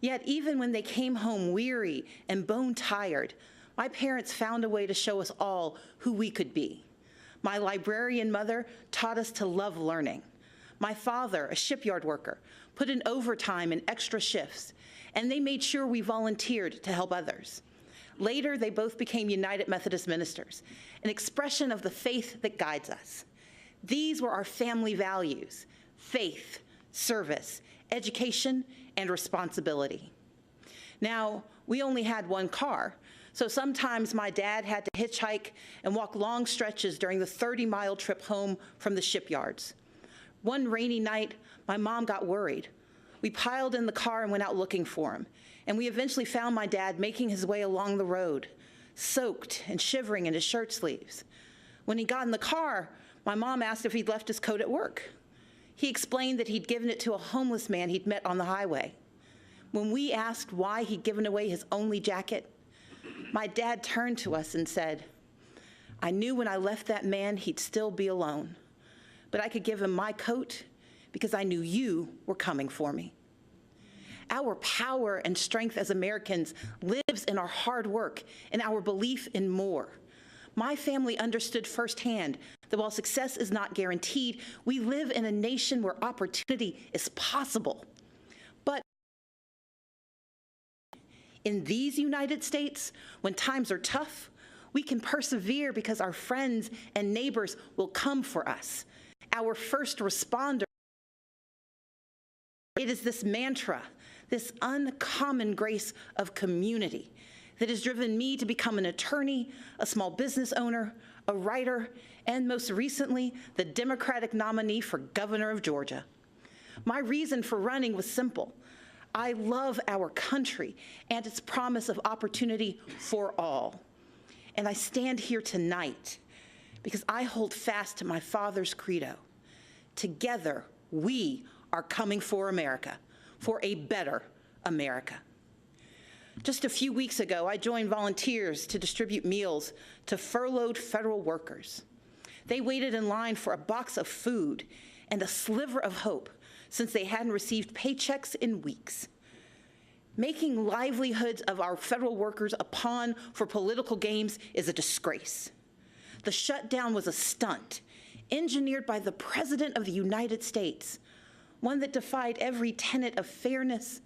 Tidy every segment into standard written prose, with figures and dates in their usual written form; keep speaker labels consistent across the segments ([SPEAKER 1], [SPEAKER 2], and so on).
[SPEAKER 1] Yet even when they came home weary and bone-tired, my parents found a way to show us all who we could be. My librarian mother taught us to love learning. My father, a shipyard worker, put in overtime and extra shifts, and they made sure we volunteered to help others. Later, they both became United Methodist ministers, an expression of the faith that guides us. These were our family values: faith, service, education, and responsibility. Now, we only had one car, so sometimes my dad had to hitchhike and walk long stretches during the 30-mile trip home from the shipyards. One rainy night, my mom got worried. We piled in the car and went out looking for him, and we eventually found my dad making his way along the road, soaked and shivering in his shirt sleeves. When he got in the car, my mom asked if he'd left his coat at work. He explained that he'd given it to a homeless man he'd met on the highway. When we asked why he'd given away his only jacket, my dad turned to us and said, "I knew when I left that man he'd still be alone, but I could give him my coat because I knew you were coming for me." Our power and strength as Americans lives in our hard work and our belief in more. My family understood firsthand that while success is not guaranteed, we live in a nation where opportunity is possible. But in these United States, when times are tough, we can persevere because our friends and neighbors will come for us. Our first responders. It is this mantra, this uncommon grace of community, that has driven me to become an attorney, a small business owner, a writer, and most recently, the Democratic nominee for governor of Georgia. My reason for running was simple. I love our country and its promise of opportunity for all. And I stand here tonight because I hold fast to my father's credo. Together, we are coming for America, for a better America. Just a few weeks ago, I joined volunteers to distribute meals to furloughed federal workers. They waited in line for a box of food and a sliver of hope since they hadn't received paychecks in weeks. Making livelihoods of our federal workers a pawn for political games is a disgrace. The shutdown was a stunt engineered by the President of the United States, one that defied every tenet of fairness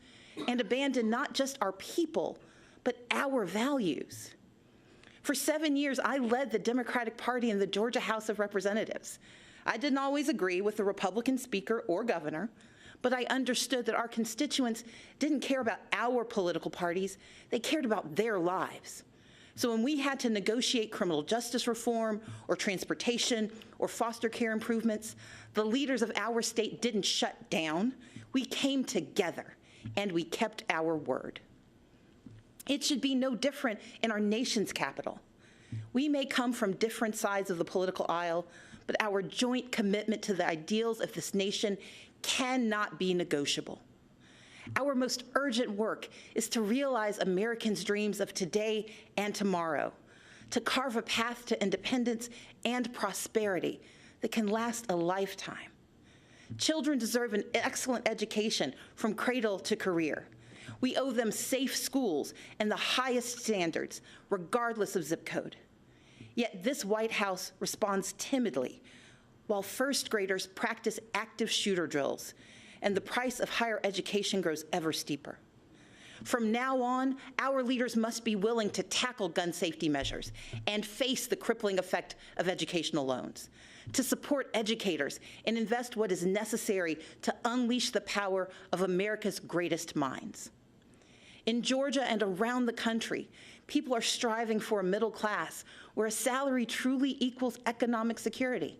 [SPEAKER 1] and abandoned not just our people, but our values. For 7 years, I led the Democratic Party in the Georgia House of Representatives. I didn't always agree with the Republican speaker or governor, but I understood that our constituents didn't care about our political parties, they cared about their lives. So when we had to negotiate criminal justice reform or transportation or foster care improvements, the leaders of our state didn't shut down. We came together and we kept our word. It should be no different in our nation's capital. We may come from different sides of the political aisle, but our joint commitment to the ideals of this nation cannot be negotiable. Our most urgent work is to realize Americans' dreams of today and tomorrow, to carve a path to independence and prosperity that can last a lifetime. Children deserve an excellent education from cradle to career. We owe them safe schools and the highest standards, regardless of zip code. Yet this White House responds timidly, while first graders practice active shooter drills, and the price of higher education grows ever steeper. From now on, our leaders must be willing to tackle gun safety measures and face the crippling effect of educational loans, to support educators and invest what is necessary to unleash the power of America's greatest minds. In Georgia and around the country, people are striving for a middle class where a salary truly equals economic security.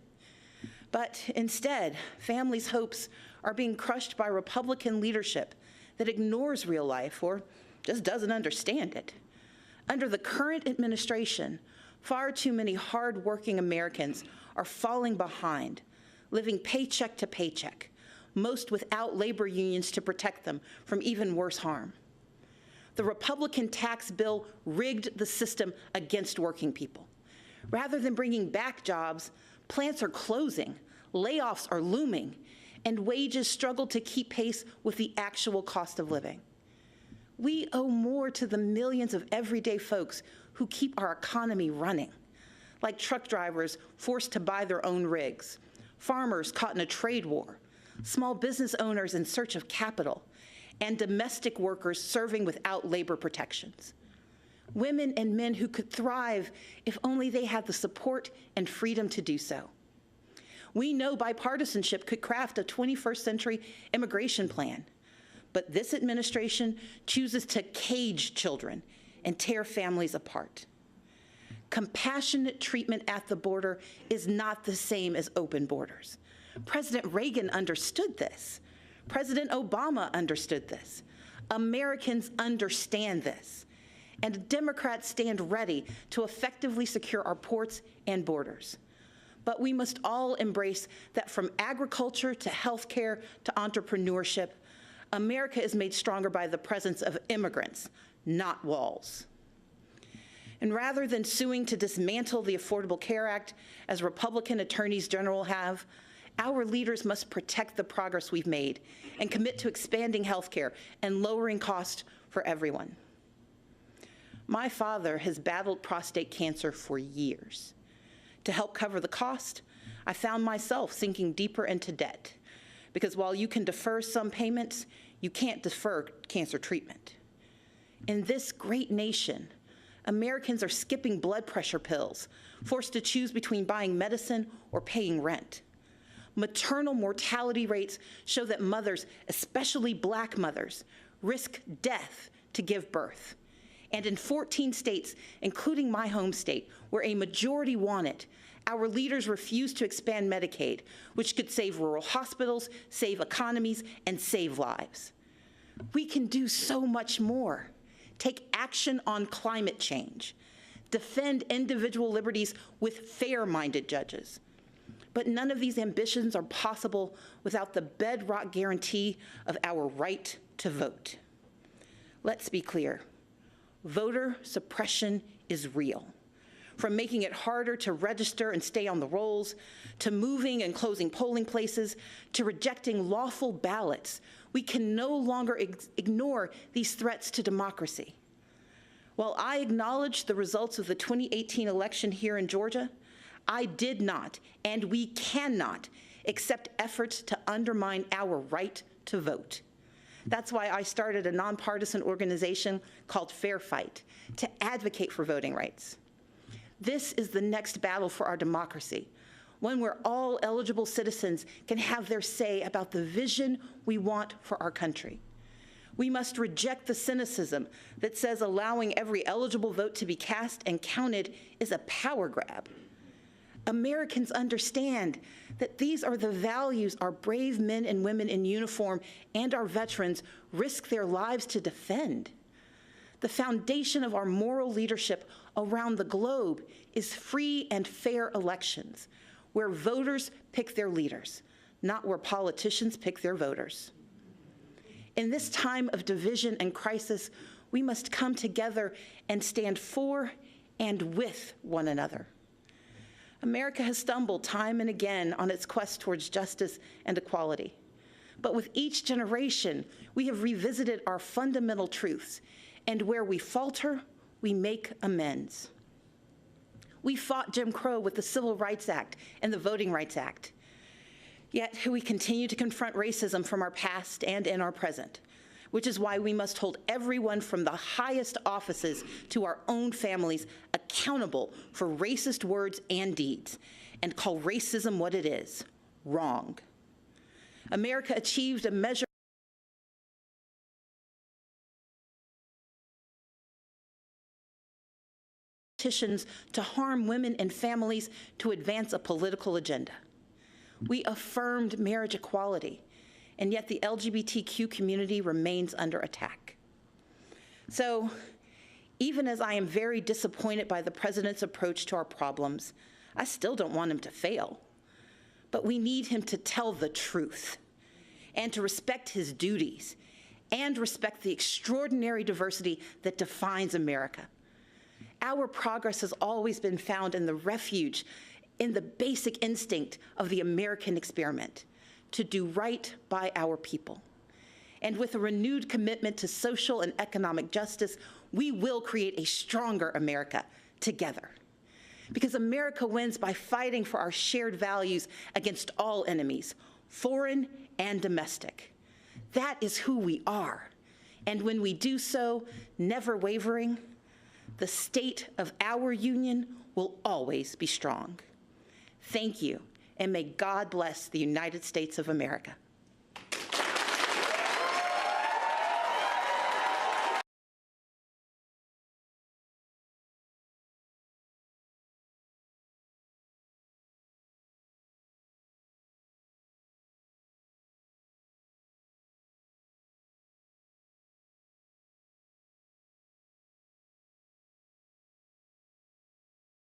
[SPEAKER 1] But instead, families' hopes are being crushed by Republican leadership that ignores real life or just doesn't understand it. Under the current administration, far too many hard-working Americans are falling behind, living paycheck to paycheck, most without labor unions to protect them from even worse harm. The Republican tax bill rigged the system against working people. Rather than bringing back jobs, plants are closing, layoffs are looming, and wages struggle to keep pace with the actual cost of living. We owe more to the millions of everyday folks who keep our economy running, like truck drivers forced to buy their own rigs, farmers caught in a trade war, small business owners in search of capital, and domestic workers serving without labor protections. Women and men who could thrive if only they had the support and freedom to do so. We know bipartisanship could craft a 21st century immigration plan, but this administration chooses to cage children and tear families apart. Compassionate treatment at the border is not the same as open borders. President Reagan understood this. President Obama understood this. Americans understand this. And Democrats stand ready to effectively secure our ports and borders. But we must all embrace that from agriculture to healthcare to entrepreneurship, America is made stronger by the presence of immigrants, not walls. And rather than suing to dismantle the Affordable Care Act, as Republican attorneys general have, our leaders must protect the progress we've made and commit to expanding healthcare and lowering costs for everyone. My father has battled prostate cancer for years. To help cover the cost, I found myself sinking deeper into debt, because while you can defer some payments, you can't defer cancer treatment. In this great nation, Americans are skipping blood pressure pills, forced to choose between buying medicine or paying rent. Maternal mortality rates show that mothers, especially Black mothers, risk death to give birth. And in 14 states, including my home state, where a majority want it, our leaders refuse to expand Medicaid, which could save rural hospitals, save economies, and save lives. We can do so much more. Take action on climate change. Defend individual liberties with fair-minded judges. But none of these ambitions are possible without the bedrock guarantee of our right to vote. Let's be clear. Voter suppression is real. From making it harder to register and stay on the rolls, to moving and closing polling places, to rejecting lawful ballots, we can no longer ignore these threats to democracy. While I acknowledge the results of the 2018 election here in Georgia, I did not, and we cannot, accept efforts to undermine our right to vote. That's why I started a nonpartisan organization called Fair Fight to advocate for voting rights. This is the next battle for our democracy, one where all eligible citizens can have their say about the vision we want for our country. We must reject the cynicism that says allowing every eligible vote to be cast and counted is a power grab. Americans understand that these are the values our brave men and women in uniform and our veterans risk their lives to defend. The foundation of our moral leadership around the globe is free and fair elections, where voters pick their leaders, not where politicians pick their voters. In this time of division and crisis, we must come together and stand for and with one another. America has stumbled time and again on its quest towards justice and equality. But with each generation, we have revisited our fundamental truths, and where we falter, we make amends. We fought Jim Crow with the Civil Rights Act and the Voting Rights Act. Yet we continue to confront racism from our past and in our present, which is why we must hold everyone from the highest offices to our own families accountable for racist words and deeds, and call racism what it is, wrong. America achieved a measure petitions to harm women and families to advance a political agenda. We affirmed marriage equality, and yet the LGBTQ community remains under attack. So, even as I am very disappointed by the president's approach to our problems, I still don't want him to fail. But we need him to tell the truth and to respect his duties and respect the extraordinary diversity that defines America. Our progress has always been found in the refuge, in the basic instinct of the American experiment, to do right by our people. And with a renewed commitment to social and economic justice, we will create a stronger America together. Because America wins by fighting for our shared values against all enemies, foreign and domestic. That is who we are. And when we do so, never wavering, the state of our union will always be strong. Thank you, and may God bless the United States of America.